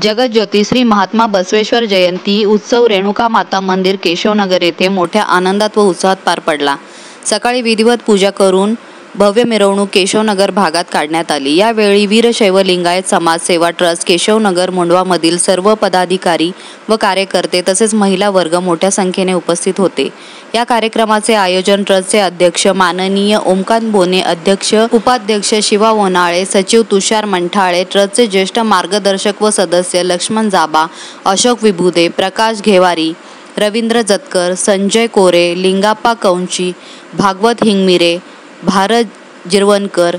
जगज्योती श्री महात्मा बसवेश्वर जयंती उत्सव रेणुका माता मंदिर केशवनगर येथे मोठ्या आनंदात व उत्साहात पार पडला। सकाळी विधिवत पूजा करून भव्य मिरवणूक केशवनगर भागात काढण्यात आली। यावेळी वीरशैव लिंगायत समाज सेवा ट्रस्ट केशवनगर मोंढवामधील सर्व पदाधिकारी व कार्यकर्ते तसेच महिला वर्ग मोठ्या संख्येने उपस्थित होते। या कार्यक्रमाचे आयोजन ट्रस्टचे अध्यक्ष माननीय ओमकांत बोने, अध्यक्ष उपाध्यक्ष शिवा वनाळे, सचिव तुषार मंठाळे, ट्रस्टचे ज्येष्ठ मार्गदर्शक व सदस्य लक्ष्मण जाबा, अशोक विभुदे, प्रकाश घेवारी, रवींद्र जतकर, संजय कोरे, लिंगाप्पा कौंची, भागवत हिंगमिरे, भारत जिरवणकर,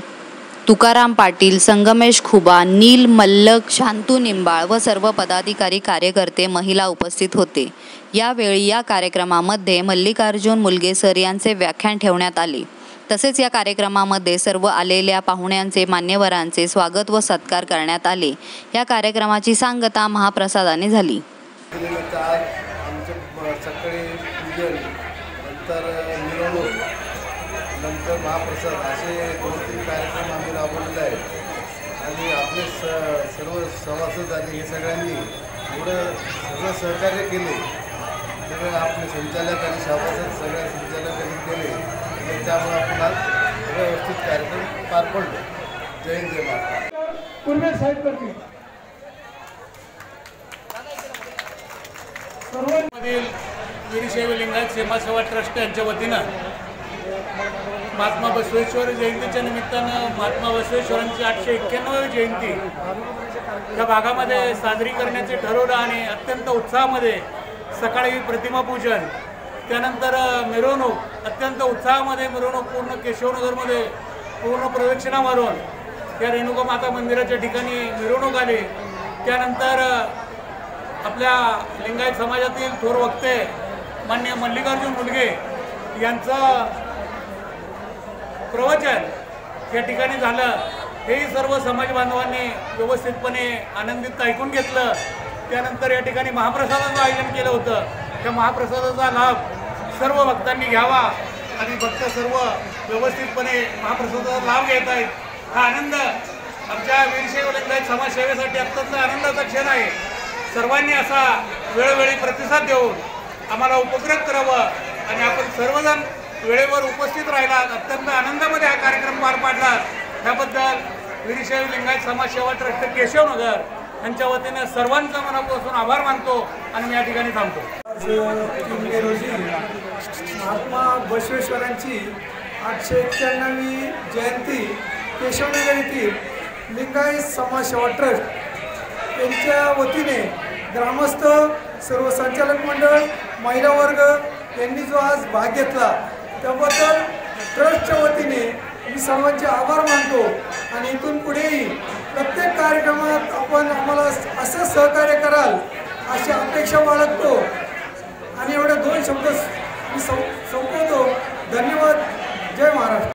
तुकाराम पाटील, संगमेश खुबा, नील मल्लक, शांतू निंबाळ व सर्व पदाधिकारी कार्यकर्ते महिला उपस्थित होते। यावेळी या कार्यक्रमामध्ये मल्लिकार्जुन मुलगे सर यांचे व्याख्यान ठेवण्यात आले। तसेच या कार्यक्रमामध्ये सर्व आलेल्या पाहुण्यांचे मान्यवरांचे स्वागत व सत्कार करण्यात आले। या कार्यक्रमाची सांगता महाप्रसादाने झाली। नंतर महाप्रसाद असे 2-3 कार्यक्रम आम्ही राबवलेले आहेत आणि आपले सर्व सभासद आणि हे सगळ्यांनी एवढं सगळं सहकार्य केले, सगळं आपले संचालक आणि सभासद सगळ्या संचालकांनी केले आणि त्यामुळे आपण आज व्यवस्थित कार्यक्रम पार पडलो। जय हिंद, जय महाराष्ट्र। पूर्वे साहेब करतील सर्वांमधील वीरशैव लिंगायत सेवा ट्रस्ट यांच्या वतीनं महात्मा बसवेश्वर जयंतीच्या निमित्तानं महात्मा बसवेश्वरांची 891वी जयंती या भागामध्ये साजरी करण्याचे ठरवलं आणि अत्यंत उत्साहामध्ये सकाळी प्रतिमा पूजन, त्यानंतर मिरवणूक, अत्यंत उत्साहामध्ये मिरवणूक पूर्ण केशवनगरमध्ये पूर्ण प्रदक्षिणा मारून या रेणुका माता मंदिराच्या ठिकाणी मिरवणूक आली। त्यानंतर आपल्या लिंगायत समाजातील थोर वक्ते माननीय मल्लिकार्जुन मुलगे यांचं प्रवचन या ठिकाणी झालं। हेही सर्व समाज बांधवांनी व्यवस्थितपणे आनंदित ऐकून घेतलं। त्यानंतर या ठिकाणी महाप्रसादाचं आयोजन केलं होतं। त्या महाप्रसादाचा लाभ सर्व भक्तांनी घ्यावा आणि भक्त सर्व व्यवस्थितपणे महाप्रसादाचा लाभ घेत आहेत। हा आनंद आमच्या वीरशैव लिंगायत समाजसेवेसाठी अत्यंत आनंदाचा क्षण आहे। सर्वांनी असा वेळोवेळी प्रतिसाद देऊन आम्हाला उपकृत करावं आणि आपण सर्वजण वेळेवर उपस्थित राहिला, अत्यंत आनंदामध्ये हा कार्यक्रम पार पाडला। त्याबद्दल वीरशैव लिंगायत समाजसेवा ट्रस्ट केशवनगर यांच्या वतीने सर्वांचा मनापासून आभार मानतो आणि मी या ठिकाणी थांबतो। आज 3 मे रोजी महात्मा बसवेश्वरांची 891वी जयंती केशवनगर येथील लिंगायत समाजसेवा ट्रस्ट यांच्या वतीने ग्रामस्थ, सर्व संचालक मंडळ, महिला वर्ग यांनी जो आज भाग घेतला त्याबद्दल ट्रस्टच्या वतीने मी सर्वांचे आभार मानतो आणि इथून पुढेही प्रत्येक कार्यक्रमात आपण आम्हाला असं सहकार्य कराल अशी अपेक्षा बाळगतो आणि एवढे 2 शब्द मी संपवतो। धन्यवाद। जय महाराष्ट्र।